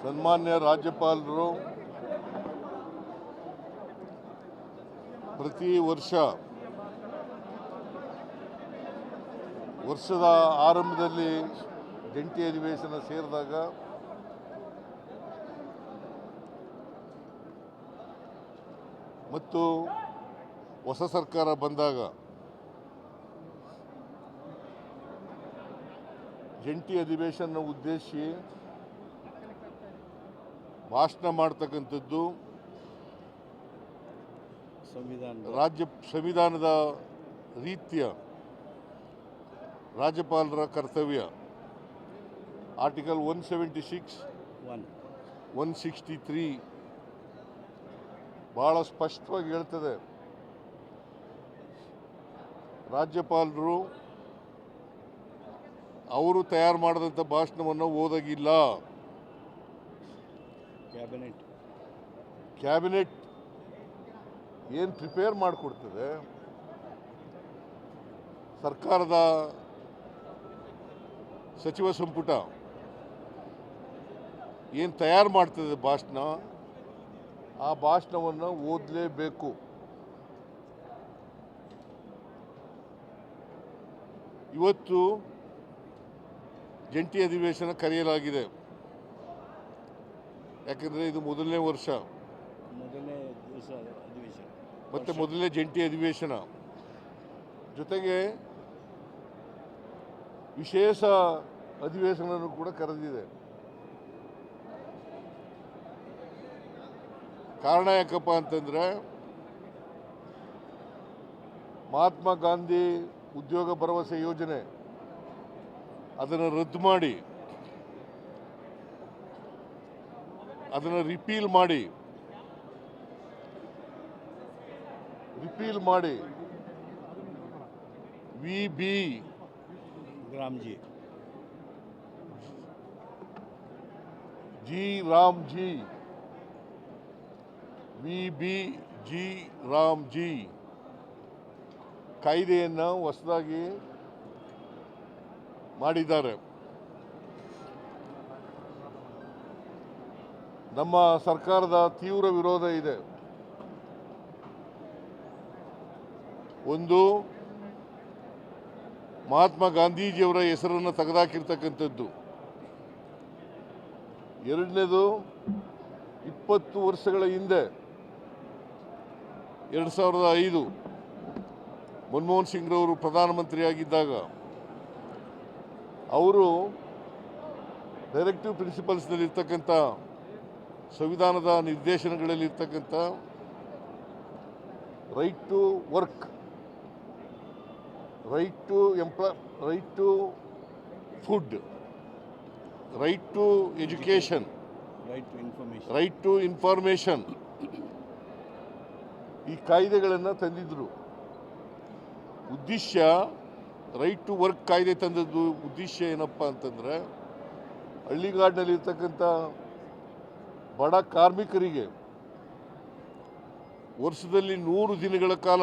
ಸನ್ಮಾನ್ಯ ರಾಜ್ಯಪಾಲರು ಪ್ರತಿ ವರ್ಷದ ಆರಂಭದಲ್ಲಿ ಜಂಟಿ ಅಧಿವೇಶನ ಸೇರಿದಾಗ ಮತ್ತು ಹೊಸ ಸರ್ಕಾರ ಬಂದಾಗ ಜಂಟಿ ಅಧಿವೇಶನ ಉದ್ದೇಶಿಸಿ ಭಾಷಣ ಮಾಡ್ತಕ್ಕಂಥದ್ದು ಸಂವಿಧಾನದ ರೀತಿಯ ರಾಜ್ಯಪಾಲರ ಕರ್ತವ್ಯ. ಆರ್ಟಿಕಲ್ 176, 163 ಬಹಳ ಸ್ಪಷ್ಟವಾಗಿ ಹೇಳ್ತದೆ, ರಾಜ್ಯಪಾಲರು ಅವರು ತಯಾರು ಮಾಡಿದಂಥ ಭಾಷಣವನ್ನು ಓದಾಗಿಲ್ಲ. ಕ್ಯಾಬಿನೆಟ್ ಏನು ಪ್ರಿಪೇರ್ ಮಾಡಿಕೊಡ್ತದೆ, ಸರ್ಕಾರದ ಸಚಿವ ಸಂಪುಟ ಏನು ತಯಾರು ಮಾಡ್ತದೆ ಭಾಷಣ, ಆ ಭಾಷಣವನ್ನು ಓದಲೇಬೇಕು. ಇವತ್ತು ಜಂಟಿ ಅಧಿವೇಶನ ಕರೆಯಲಾಗಿದೆ. ಯಾಕಂದರೆ ಇದು ಮೊದಲನೇ ವರ್ಷ, ಮತ್ತೆ ಮೊದಲನೇ ಜಂಟಿ ಅಧಿವೇಶನ. ಜೊತೆಗೆ ವಿಶೇಷ ಅಧಿವೇಶನವನ್ನು ಕೂಡ ಕರೆದಿದೆ. ಕಾರಣ ಯಾಕಪ್ಪ ಅಂತಂದರೆ, ಮಹಾತ್ಮ ಗಾಂಧಿ ಉದ್ಯೋಗ ಭರವಸೆ ಯೋಜನೆ ಅದನ್ನು ರದ್ದು ಮಾಡಿ, ಅದನ್ನು ರಿಪೀಲ್ ಮಾಡಿ ವಿ.ಬಿ. ರಾಮ್ಜಿ ಕಾಯ್ದೆಯನ್ನು ಹೊಸದಾಗಿ ಮಾಡಿದ್ದಾರೆ. ನಮ್ಮ ಸರ್ಕಾರದ ತೀವ್ರ ವಿರೋಧ ಇದೆ. ಒಂದು, ಮಹಾತ್ಮ ಗಾಂಧೀಜಿಯವರ ಹೆಸರನ್ನು ತೆಗೆದುಹಾಕಿರ್ತಕ್ಕಂಥದ್ದು. ಎರಡನೇದು, 20 ವರ್ಷಗಳ ಹಿಂದೆ 2005 ಮನಮೋಹನ್ ಸಿಂಗ್ರವರು ಪ್ರಧಾನಮಂತ್ರಿಯಾಗಿದ್ದಾಗ ಅವರು ಡೈರೆಕ್ಟಿವ್ ಪ್ರಿನ್ಸಿಪಲ್ಸ್ನಲ್ಲಿರ್ತಕ್ಕಂಥ ಸಂವಿಧಾನದ ನಿರ್ದೇಶನಗಳಲ್ಲಿರ್ತಕ್ಕಂಥ right to work, right to food, right to education, right to information, ಈ ಕಾಯ್ದೆಗಳನ್ನು ತಂದಿದ್ರು. ಉದ್ದೇಶ, ರೈಟ್ ಟು ವರ್ಕ್ ಕಾಯ್ದೆ ತಂದದ್ದು ಉದ್ದೇಶ ಏನಪ್ಪ ಅಂತಂದರೆ, ಹಳ್ಳಿಗಾಡಿನಲ್ಲಿರ್ತಕ್ಕಂಥ ಬಡ ಕಾರ್ಮಿಕರಿಗೆ ವರ್ಷದಲ್ಲಿ 100 ದಿನಗಳ ಕಾಲ,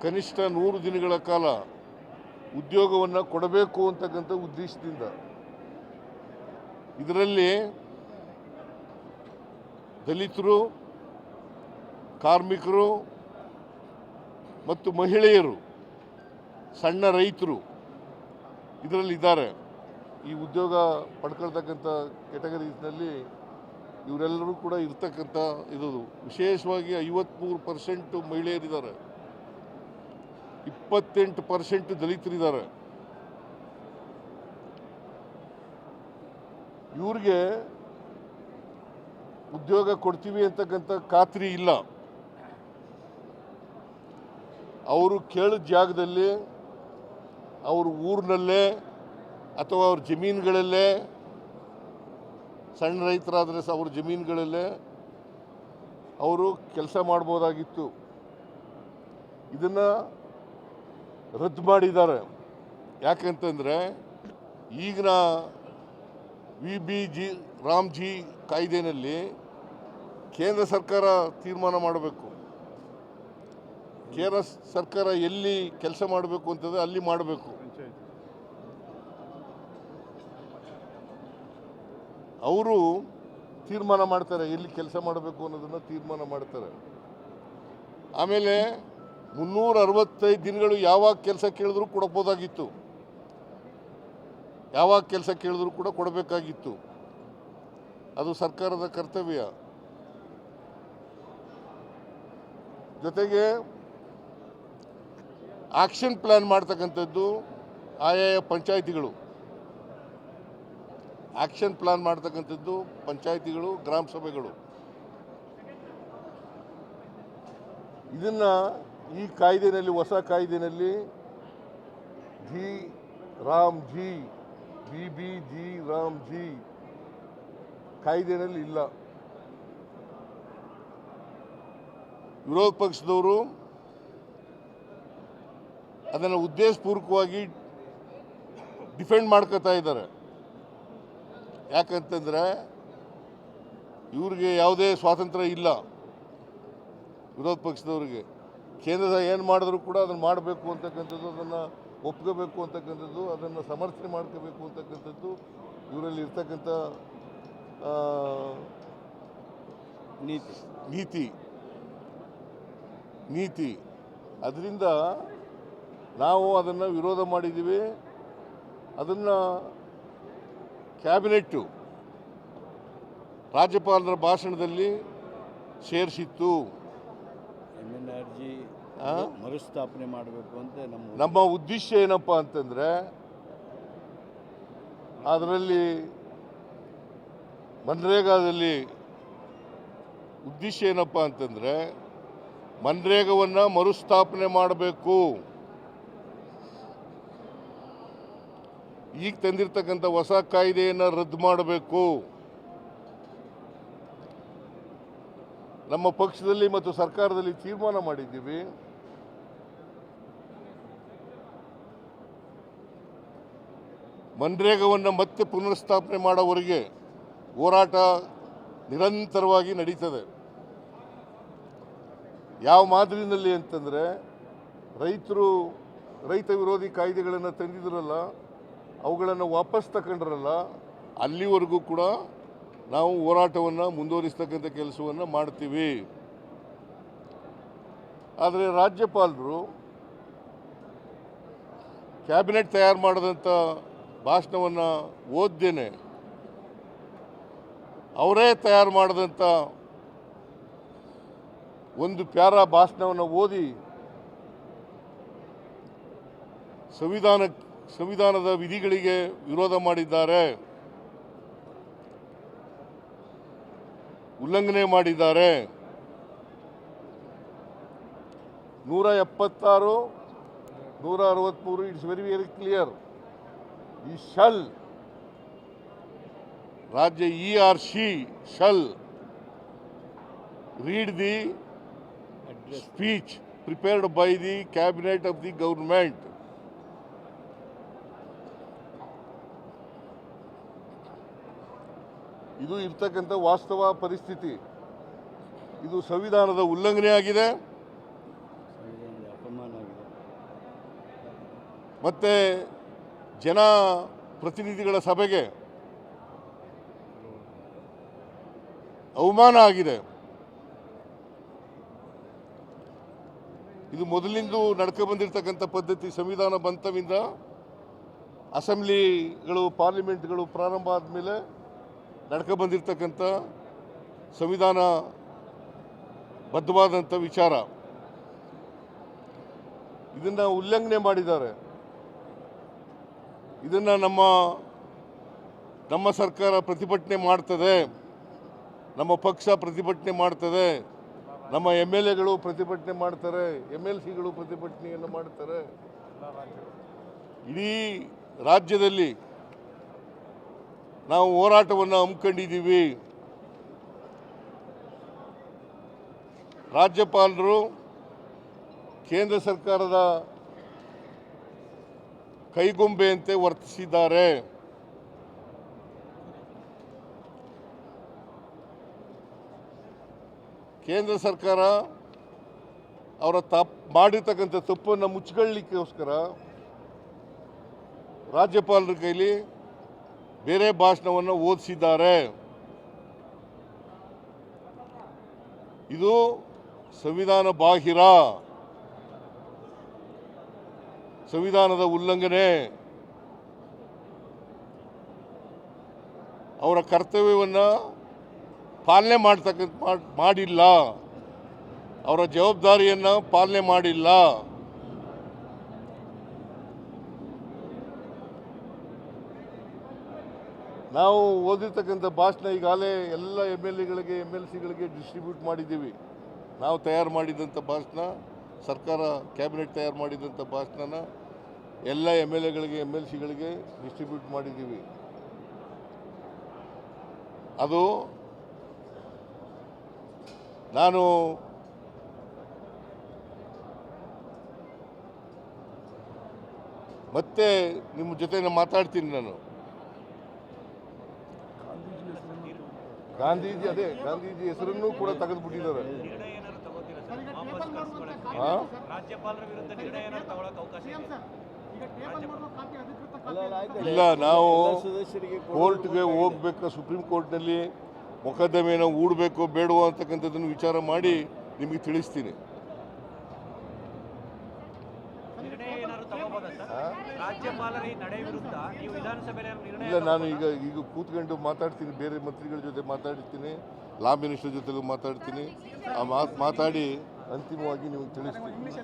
ಕನಿಷ್ಠ 100 ದಿನಗಳ ಕಾಲ ಉದ್ಯೋಗವನ್ನು ಕೊಡಬೇಕು ಅಂತಕ್ಕಂಥ ಉದ್ದೇಶದಿಂದ. ಇದರಲ್ಲಿ ದಲಿತರು, ಕಾರ್ಮಿಕರು ಮತ್ತು ಮಹಿಳೆಯರು, ಸಣ್ಣ ರೈತರು ಇದರಲ್ಲಿದ್ದಾರೆ. ಈ ಉದ್ಯೋಗ ಪಡ್ಕೊಳ್ತಕ್ಕಂಥ ಕ್ಯಾಟಗರೀಸ್ನಲ್ಲಿ ಇವರೆಲ್ಲರೂ ಕೂಡ ಇರ್ತಕ್ಕಂಥ ಇದು. ವಿಶೇಷವಾಗಿ 53% ಮಹಿಳೆಯರಿದ್ದಾರೆ, 28% ದಲಿತರಿದ್ದಾರೆ. ಇವ್ರಿಗೆ ಉದ್ಯೋಗ ಕೊಡ್ತೀವಿ ಅಂತಕ್ಕಂಥ ಖಾತ್ರಿ ಇಲ್ಲ. ಅವರು ಕೇಳಿದ ಜಾಗದಲ್ಲಿ, ಅವ್ರ ಊರಿನಲ್ಲೇ ಅಥವಾ ಅವ್ರ ಜಮೀನುಗಳಲ್ಲೇ, ಸಣ್ಣ ರೈತರಾದರೆ ಅವ್ರ ಜಮೀನುಗಳಲ್ಲೇ ಅವರು ಕೆಲಸ ಮಾಡ್ಬೋದಾಗಿತ್ತು. ಇದನ್ನು ರದ್ದು ಮಾಡಿದ್ದಾರೆ. ಯಾಕಂತಂದರೆ, ಈಗಿನ ವಿ.ಬಿ. ರಾಮ್ಜಿ ಕಾಯ್ದೆನಲ್ಲಿ ಕೇಂದ್ರ ಸರ್ಕಾರ ತೀರ್ಮಾನ ಮಾಡಬೇಕು. ಕೇಂದ್ರ ಸರ್ಕಾರ ಎಲ್ಲಿ ಕೆಲಸ ಮಾಡಬೇಕು ಅಂತಂದರೆ ಅಲ್ಲಿ ಮಾಡಬೇಕು. ಅವರು ತೀರ್ಮಾನ ಮಾಡ್ತಾರೆ, ಎಲ್ಲಿ ಕೆಲಸ ಮಾಡಬೇಕು ಅನ್ನೋದನ್ನು ತೀರ್ಮಾನ ಮಾಡ್ತಾರೆ. ಆಮೇಲೆ 365 ದಿನಗಳು ಯಾವಾಗ ಕೆಲಸ ಕೇಳಿದ್ರು ಕೊಡಬಹುದಾಗಿತ್ತು, ಯಾವಾಗ ಕೆಲಸ ಕೇಳಿದ್ರು ಕೂಡ ಕೊಡಬೇಕಾಗಿತ್ತು. ಅದು ಸರ್ಕಾರದ ಕರ್ತವ್ಯ. ಜೊತೆಗೆ ಆಕ್ಷನ್ ಪ್ಲಾನ್ ಮಾಡ್ತಕ್ಕಂಥದ್ದು ಆಯಾಯ ಪಂಚಾಯಿತಿಗಳು, ಆಕ್ಷನ್ ಪ್ಲಾನ್ ಮಾಡ್ತಕ್ಕಂಥದ್ದು ಪಂಚಾಯಿತಿಗಳು, ಗ್ರಾಮ ಸಭೆಗಳು. ಇದನ್ನು ಈ ಕಾಯ್ದೆನಲ್ಲಿ, ಹೊಸ ಕಾಯ್ದೆನಲ್ಲಿ G Ram G BBG Ram G ಕಾಯ್ದೆನಲ್ಲಿ ಇಲ್ಲ. ವಿರೋಧ ಪಕ್ಷದವರು ಅದನ್ನು ಉದ್ದೇಶಪೂರ್ವಕವಾಗಿ ಡಿಫೆಂಡ್ ಮಾಡ್ಕೋತಾ ಇದ್ದಾರೆ. ಯಾಕಂತಂದರೆ ಇವ್ರಿಗೆ ಯಾವುದೇ ಸ್ವಾತಂತ್ರ್ಯ ಇಲ್ಲ. ವಿರೋಧ ಪಕ್ಷದವರಿಗೆ ಕೇಂದ್ರ ಏನು ಮಾಡಿದ್ರು ಕೂಡ ಅದನ್ನು ಮಾಡಬೇಕು ಅಂತಕ್ಕಂಥದ್ದು, ಅದನ್ನು ಒಪ್ಕೋಬೇಕು ಅಂತಕ್ಕಂಥದ್ದು, ಅದನ್ನು ಸಮರ್ಥನೆ ಮಾಡ್ಕೋಬೇಕು ಅಂತಕ್ಕಂಥದ್ದು ಇವರಲ್ಲಿ ಇರ್ತಕ್ಕಂಥ ನೀತಿ. ಅದರಿಂದ ನಾವು ಅದನ್ನು ವಿರೋಧ ಮಾಡಿದ್ದೀವಿ. ಅದನ್ನು ಕ್ಯಾಬಿನೆಟ್ಟು ರಾಜ್ಯಪಾಲರ ಭಾಷಣದಲ್ಲಿ ಸೇರಿಸಿತ್ತು. ಮರುಸ್ಥಾಪನೆ ಮಾಡಬೇಕು ಅಂತ ನಮ್ಮ ಉದ್ದೇಶ ಏನಪ್ಪ ಅಂತಂದರೆ, ಅದರಲ್ಲಿ ಮನ್ರೇಗಾದಲ್ಲಿ ಉದ್ದೇಶ ಏನಪ್ಪ ಅಂತಂದರೆ ಮನ್ರೇಗವನ್ನು ಮರುಸ್ಥಾಪನೆ ಮಾಡಬೇಕು. ಈಗ ತಂದಿರತಕ್ಕಂಥ ಹೊಸ ಕಾಯ್ದೆಯನ್ನು ರದ್ದು ಮಾಡಬೇಕು. ನಮ್ಮ ಪಕ್ಷದಲ್ಲಿ ಮತ್ತು ಸರ್ಕಾರದಲ್ಲಿ ತೀರ್ಮಾನ ಮಾಡಿದ್ದೀವಿ. ಮನ್ರೇಗವನ್ನು ಮತ್ತೆ ಪುನರ್ಸ್ಥಾಪನೆ ಮಾಡೋವರೆಗೆ ಹೋರಾಟ ನಿರಂತರವಾಗಿ ನಡೀತದೆ. ಯಾವ ಮಾದರಿನಲ್ಲಿ ಅಂತಂದರೆ, ರೈತ ವಿರೋಧಿ ಕಾಯ್ದೆಗಳನ್ನು ತಂದಿದ್ರಲ್ಲ, ಅವುಗಳನ್ನು ವಾಪಸ್ ತಗೊಂಡ್ರಲ್ಲ, ಅಲ್ಲಿವರೆಗೂ ಕೂಡ ನಾವು ಹೋರಾಟವನ್ನು ಮುಂದುವರಿಸ್ತಕ್ಕಂಥ ಕೆಲಸವನ್ನು ಮಾಡ್ತೀವಿ. ಆದರೆ ರಾಜ್ಯಪಾಲರು ಕ್ಯಾಬಿನೆಟ್ ತಯಾರು ಮಾಡಿದಂಥ ಭಾಷಣವನ್ನು ಓದ್ದೇನೆ, ಅವರೇ ತಯಾರು ಮಾಡಿದಂಥ ಒಂದು ಪ್ಯಾರಾ ಭಾಷಣವನ್ನು ಓದಿ ಸಂವಿಧಾನದ ವಿಧಿಗಳಿಗೆ ವಿರೋಧ ಮಾಡಿದ್ದಾರೆ, ಉಲ್ಲಂಘನೆ ಮಾಡಿದ್ದಾರೆ. 176, 163 ಇಟ್ಸ್ ವೆರಿ ಕ್ಲಿಯರ್. ಈ ಶಲ್ राज्य he or she shall read the speech prepared by the cabinet of the government. ಇದು ಇರ್ತಕ್ಕಂಥ ವಾಸ್ತವ ಪರಿಸ್ಥಿತಿ. ಇದು ಸಂವಿಧಾನದ ಉಲ್ಲಂಘನೆ ಆಗಿದೆ. ಮತ್ತೆ ಜನ ಪ್ರತಿನಿಧಿಗಳ ಸಭೆಗೆ ಅವಮಾನ ಆಗಿದೆ. ಇದು ಮೊದಲಿಂದ ನಡ್ಕೊಂಡ್ಬಂದಿರತಕ್ಕಂಥ ಪದ್ಧತಿ. ಸಂವಿಧಾನ ಬಂತವಿಂದ ಅಸೆಂಬ್ಲಿಗಳು, ಪಾರ್ಲಿಮೆಂಟ್ಗಳು ಪ್ರಾರಂಭ ಆದಮೇಲೆ ನಡ್ಕೊಂಡ್ಬಂದಿರತಕ್ಕಂಥ ಸಂವಿಧಾನ ಬದ್ಧವಾದಂಥ ವಿಚಾರ. ಇದನ್ನು ಉಲ್ಲಂಘನೆ ಮಾಡಿದ್ದಾರೆ. ಇದನ್ನು ನಮ್ಮ ಸರ್ಕಾರ ಪ್ರತಿಭಟನೆ ಮಾಡ್ತದೆ, ನಮ್ಮ ಪಕ್ಷ ಪ್ರತಿಭಟನೆ ಮಾಡ್ತದೆ, ನಮ್ಮ MLAಗಳು ಪ್ರತಿಭಟನೆ ಮಾಡ್ತಾರೆ, MLCಗಳು ಪ್ರತಿಭಟನೆಯನ್ನು ಮಾಡ್ತಾರೆ. ಇಡೀ ರಾಜ್ಯದಲ್ಲಿ ನಾವು ಹೋರಾಟವನ್ನು ಹಮ್ಮಿಕೊಂಡಿದ್ದೀವಿ. ರಾಜ್ಯಪಾಲರು ಕೇಂದ್ರ ಸರ್ಕಾರದ ಕೈಗೊಂಬೆಯಂತೆ ವರ್ತಿಸಿದ್ದಾರೆ. ಕೇಂದ್ರ ಸರ್ಕಾರ ಅವರ ಮಾಡಿರ್ತಕ್ಕಂಥ ತಪ್ಪನ್ನು ಮುಚ್ಚಿಕೊಳ್ಳಲಿಕ್ಕೋಸ್ಕರ ರಾಜ್ಯಪಾಲರ ಕೈಲಿ ಬೇರೆ ಭಾಷಣವನ್ನು ಓದಿಸಿದ್ದಾರೆ. ಇದು ಸಂವಿಧಾನ ಬಾಹಿರ, ಸಂವಿಧಾನದ ಉಲ್ಲಂಘನೆ. ಅವರ ಕರ್ತವ್ಯವನ್ನು ಪಾಲನೆ ಮಾಡಿಲ್ಲ, ಅವರ ಜವಾಬ್ದಾರಿಯನ್ನು ಪಾಲನೆ ಮಾಡಿಲ್ಲ. ನಾವು ಓದಿರ್ತಕ್ಕಂಥ ಭಾಷಣ ಈಗಾಗಲೇ ಎಲ್ಲ MLAಗಳಿಗೆ MLCಗಳಿಗೆ ಡಿಸ್ಟ್ರಿಬ್ಯೂಟ್ ಮಾಡಿದ್ದೀವಿ. ನಾವು ತಯಾರು ಮಾಡಿದಂಥ ಭಾಷಣ, ಸರ್ಕಾರ ಕ್ಯಾಬಿನೆಟ್ ತಯಾರು ಮಾಡಿದಂಥ ಭಾಷಣನ ಎಲ್ಲ MLAಗಳಿಗೆ MLCಗಳಿಗೆ ಡಿಸ್ಟ್ರಿಬ್ಯೂಟ್ ಮಾಡಿದ್ದೀವಿ. ಅದು ನಾನು ಮತ್ತೆ ನಿಮ್ಮ ಜೊತೆ ಮಾತಾಡ್ತೀನಿ. ನಾನು ಗಾಂಧೀಜಿ ಹೆಸರನ್ನು ಕೂಡ ತೆಗೆದುಬಿಟ್ಟಿದ್ದಾರೆ. ಇಲ್ಲ, ನಾವು ಕೋರ್ಟ್ಗೆ ಹೋಗ್ಬೇಕು, ಸುಪ್ರೀಂ ಕೋರ್ಟ್ನಲ್ಲಿ ಮೊಕದ್ದಮೆಯನ್ನು ಹೂಡಬೇಕು ಬೇಡವೋ ಅಂತಕ್ಕಂಥದ್ದನ್ನು ವಿಚಾರ ಮಾಡಿ ನಿಮಗೆ ತಿಳಿಸ್ತೀನಿ. ಇಲ್ಲ, ನಾನು ಈಗ ಕೂತ್ಕೊಂಡು ಮಾತಾಡ್ತೀನಿ, ಬೇರೆ ಮಂತ್ರಿಗಳ ಜೊತೆ ಮಾತಾಡ್ತೀನಿ, ಲಾ ಮಿನಿಸ್ಟರ್ ಜೊತೆಗೂ ಮಾತಾಡ್ತೀನಿ. ಮಾತಾಡಿ ಅಂತಿಮವಾಗಿ ನಿಮಗೆ ತಿಳಿಸ್ತೀನಿ.